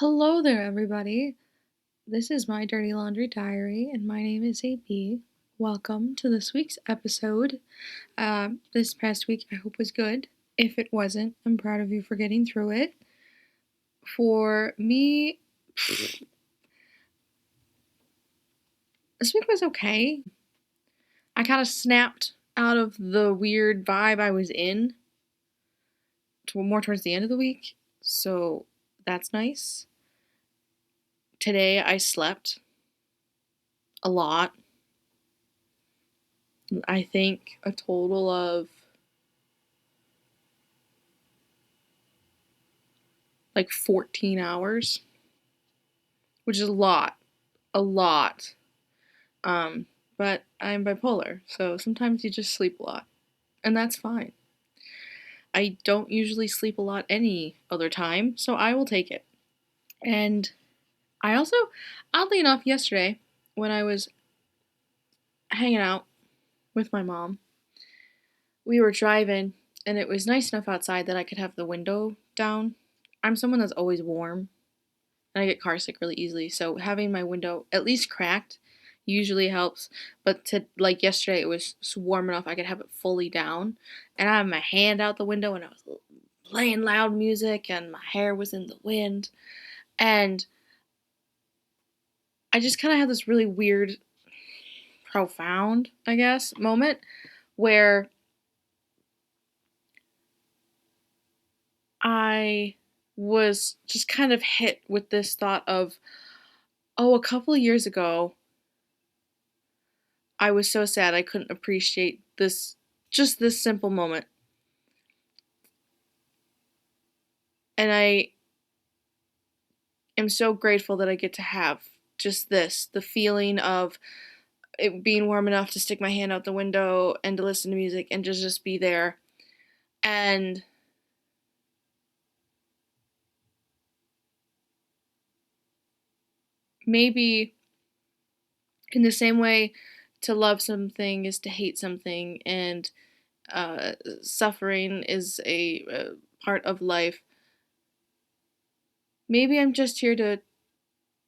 Hello there, everybody. This is my Dirty Laundry Diary, and my name is AB. Welcome to this week's episode. This past week, I hope was good. If it wasn't, I'm proud of you for getting through it. For me, this week was okay. I kind of snapped out of the weird vibe I was in more towards the end of the week, so that's nice. Today, I slept a lot. I think a total of like 14 hours, which is a lot. A lot. Um, but I'm bipolar, so sometimes you just sleep a lot, and that's fine. I don't usually sleep a lot any other time, so I will take it. And I also, oddly enough, yesterday when I was hanging out with my mom, we were driving, and it was nice enough outside that I could have the window down. I'm someone that's always warm, and I get car sick really easily. So having my window at least cracked usually helps. But to like yesterday, it was warm enough I could have it fully down, and I had my hand out the window and I was playing loud music, and my hair was in the wind, and I just kind of had this really weird, profound, I guess, moment where I was just kind of hit with this thought of, oh, a couple of years ago, I was so sad I couldn't appreciate this simple moment. And I am so grateful that I get to have just the feeling of it being warm enough to stick my hand out the window and to listen to music and just be there. And maybe in the same way, to love something is to hate something, and suffering is a part of life. Maybe I'm just here to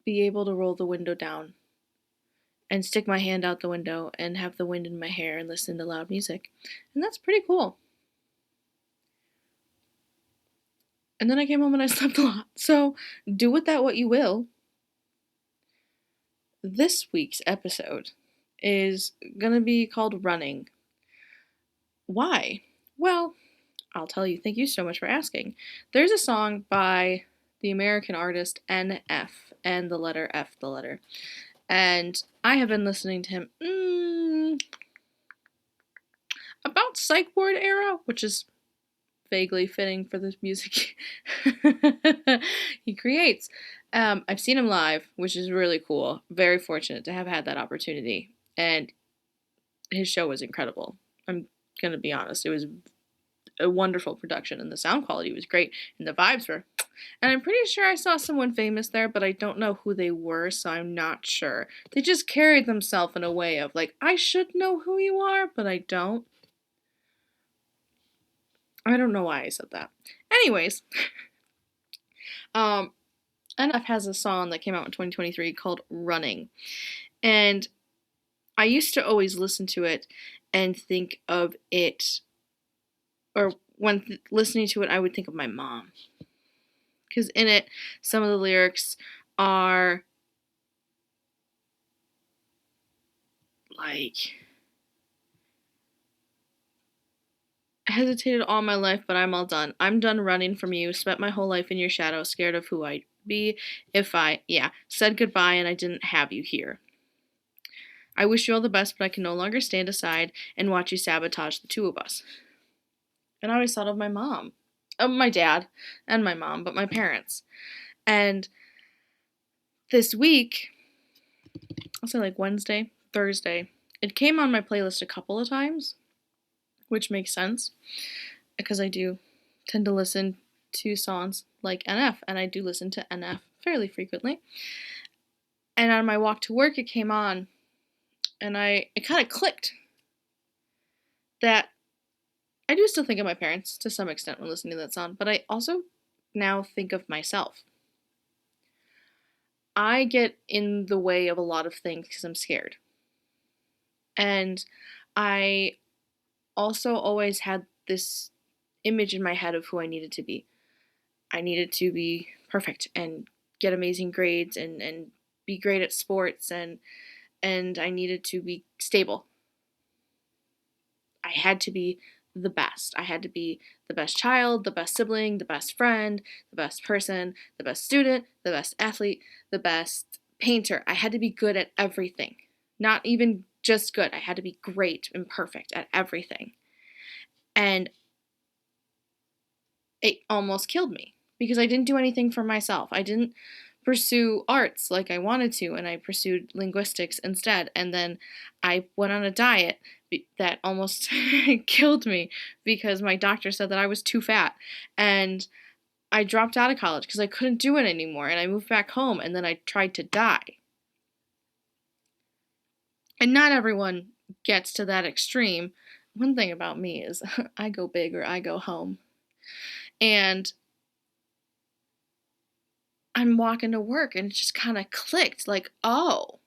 be able to roll the window down and stick my hand out the window and have the wind in my hair and listen to loud music. And that's pretty cool. And then I came home and I slept a lot. So do with that what you will. This week's episode is going to be called Running. Why? Well, I'll tell you. Thank you so much for asking. There's a song by the American artist NF, and the letter F, the letter. And I have been listening to him about Psych Ward era, which is vaguely fitting for the music he creates. I've seen him live, which is really cool. Very fortunate to have had that opportunity. And his show was incredible. I'm going to be honest. It was a wonderful production, and the sound quality was great, and the vibes were. And I'm pretty sure I saw someone famous there, but I don't know who they were, so I'm not sure. They just carried themselves in a way of like, I should know who you are, but I don't. I don't know why I said that. Anyways, NF has a song that came out in 2023 called Running. And I used to always listen to it and think of it, or when listening to it, I would think of my mom. Because in it, some of the lyrics are like, hesitated all my life, but I'm all done. I'm done running from you. Spent my whole life in your shadow, scared of who I'd be if said goodbye and I didn't have you here. I wish you all the best, but I can no longer stand aside and watch you sabotage the two of us. And I always thought of my mom, my dad, and my mom, but my parents. And this week, I'll say like Wednesday, Thursday, it came on my playlist a couple of times, which makes sense because I do tend to listen to songs like NF, and I do listen to NF fairly frequently. And on my walk to work, it came on, and it kind of clicked that I do still think of my parents to some extent when listening to that song, but I also now think of myself. I get in the way of a lot of things because I'm scared. And I also always had this image in my head of who I needed to be. I needed to be perfect and get amazing grades and be great at sports and I needed to be stable. I had to be the best. I had to be the best child, the best sibling, the best friend, the best person, the best student, the best athlete, the best painter. I had to be good at everything. Not even just good. I had to be great and perfect at everything. And it almost killed me because I didn't do anything for myself. I didn't pursue arts like I wanted to, and I pursued linguistics instead. And then I went on a diet that almost killed me because my doctor said that I was too fat. And I dropped out of college because I couldn't do it anymore. And I moved back home, and then I tried to die. And not everyone gets to that extreme. One thing about me is I go big or I go home. And I'm walking to work and it just kind of clicked like, oh.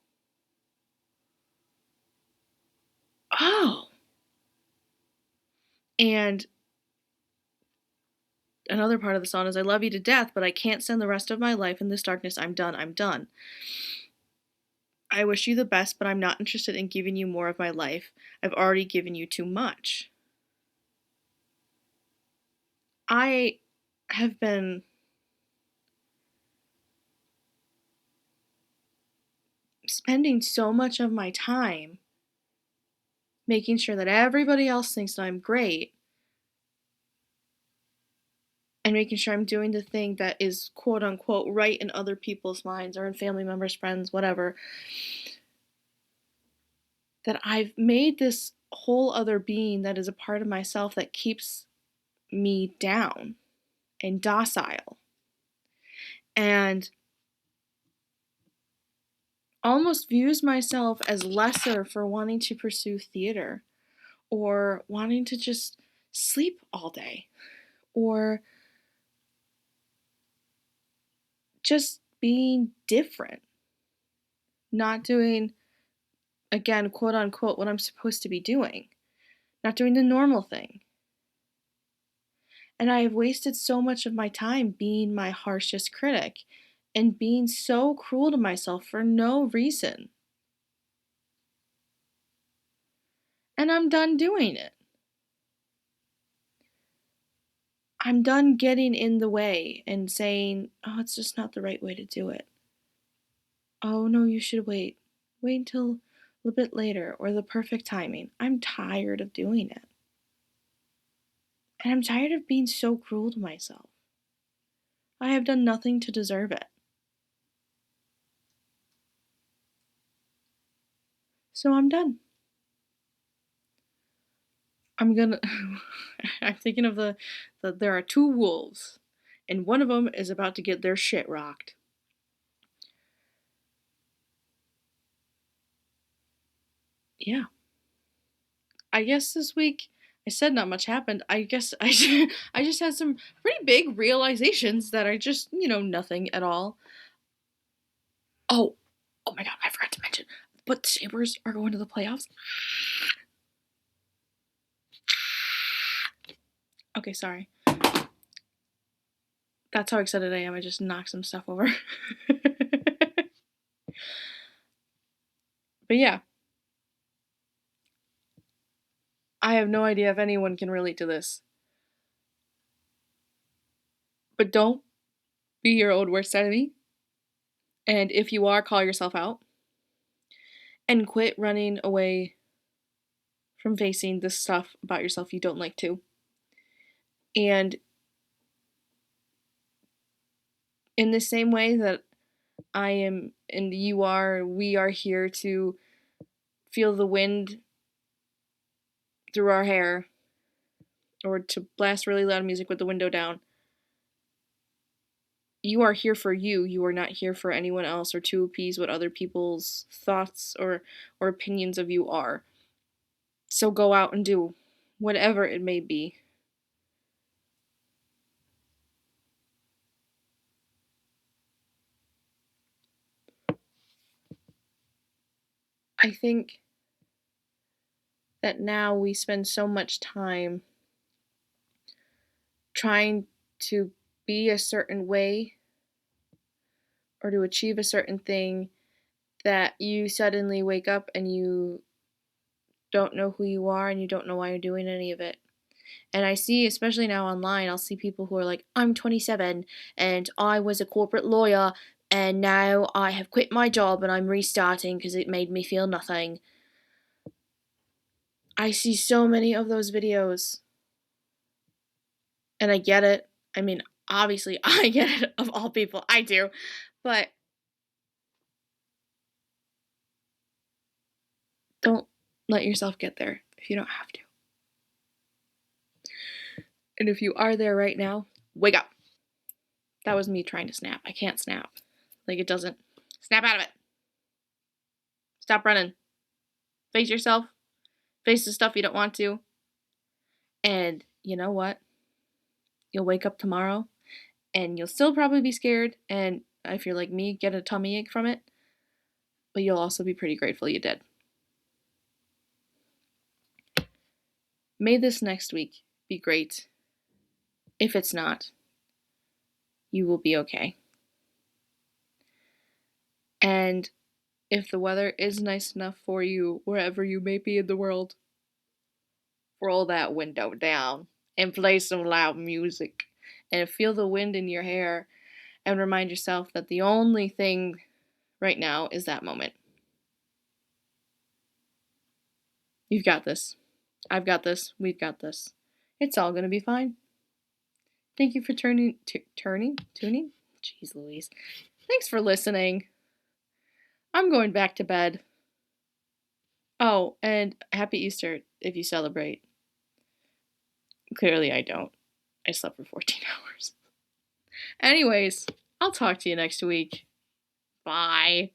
And another part of the song is I love you to death, but I can't spend the rest of my life in this darkness. I'm done. I'm done. I wish you the best, but I'm not interested in giving you more of my life. I've already given you too much. I have been spending so much of my time making sure that everybody else thinks that I'm great and making sure I'm doing the thing that is quote unquote right in other people's minds or in family members, friends, whatever, that I've made this whole other being that is a part of myself that keeps me down and docile and almost views myself as lesser for wanting to pursue theater or wanting to just sleep all day or just being different, not doing, again, quote unquote, what I'm supposed to be doing, not doing the normal thing. And I have wasted so much of my time being my harshest critic and being so cruel to myself for no reason. And I'm done doing it. I'm done getting in the way and saying, oh, it's just not the right way to do it. Oh, no, you should wait. Wait until a little bit later or the perfect timing. I'm tired of doing it. And I'm tired of being so cruel to myself. I have done nothing to deserve it. So I'm done. I'm gonna. I'm thinking of the. There are two wolves, and one of them is about to get their shit rocked. Yeah. I guess this week I said not much happened. I guess I just had some pretty big realizations that are just nothing at all. Oh, oh my god! I forgot to mention, but the Sabres are going to the playoffs. Okay, sorry. That's how excited I am. I just knocked some stuff over. But yeah, I have no idea if anyone can relate to this. But don't be your own worst enemy. And if you are, call yourself out. And quit running away from facing the stuff about yourself you don't like to. And in the same way that I am and you are, we are here to feel the wind through our hair or to blast really loud music with the window down. You are here for you. You are not here for anyone else or to appease what other people's thoughts or opinions of you are. So go out and do whatever it may be. I think that now we spend so much time trying to be a certain way or to achieve a certain thing that you suddenly wake up and you don't know who you are and you don't know why you're doing any of it. And I see, especially now online, I'll see people who are like, I'm 27 and I was a corporate lawyer and now I have quit my job and I'm restarting because it made me feel nothing. I see so many of those videos. And I get it. I mean, obviously, I get it, of all people. I do. But don't let yourself get there if you don't have to. And if you are there right now, wake up. That was me trying to snap. I can't snap. Like, it doesn't. Snap out of it. Stop running. Face yourself. Face the stuff you don't want to. And you know what? You'll wake up tomorrow and you'll still probably be scared. And if you're like me, get a tummy ache from it. But you'll also be pretty grateful you did. May this next week be great. If it's not, you will be okay. And if the weather is nice enough for you, wherever you may be in the world, roll that window down and play some loud music and feel the wind in your hair and remind yourself that the only thing right now is that moment. You've got this. I've got this. We've got this. It's all going to be fine. Thank you for tuning? Jeez Louise. Thanks for listening. I'm going back to bed. Oh, and happy Easter if you celebrate. Clearly I don't. I slept for 14 hours. Anyways, I'll talk to you next week. Bye.